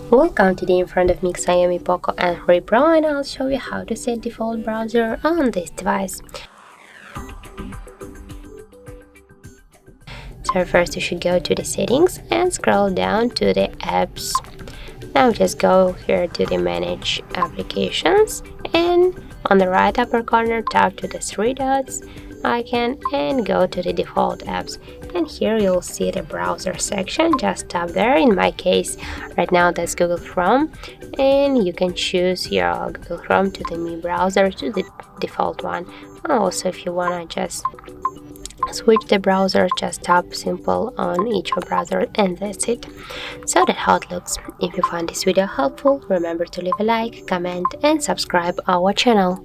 Welcome. Today in front of me Xiaomi POCO M3 Pro, and I'll show you how to set default browser on this device. So first you should go to the settings and scroll down to the apps. Now just go here to the manage applications, and on the right upper corner tap to the three dots icon and go to the default apps, and here you'll see the browser section. Just tap there. In my case right now that's Google Chrome, and you can choose your Google Chrome to the Mi browser, to the default one. Also, if you wanna just switch the browser, just tap simple on each browser, and that's it. So that's how it looks. If you find this video helpful, remember to leave a like, comment and subscribe our channel.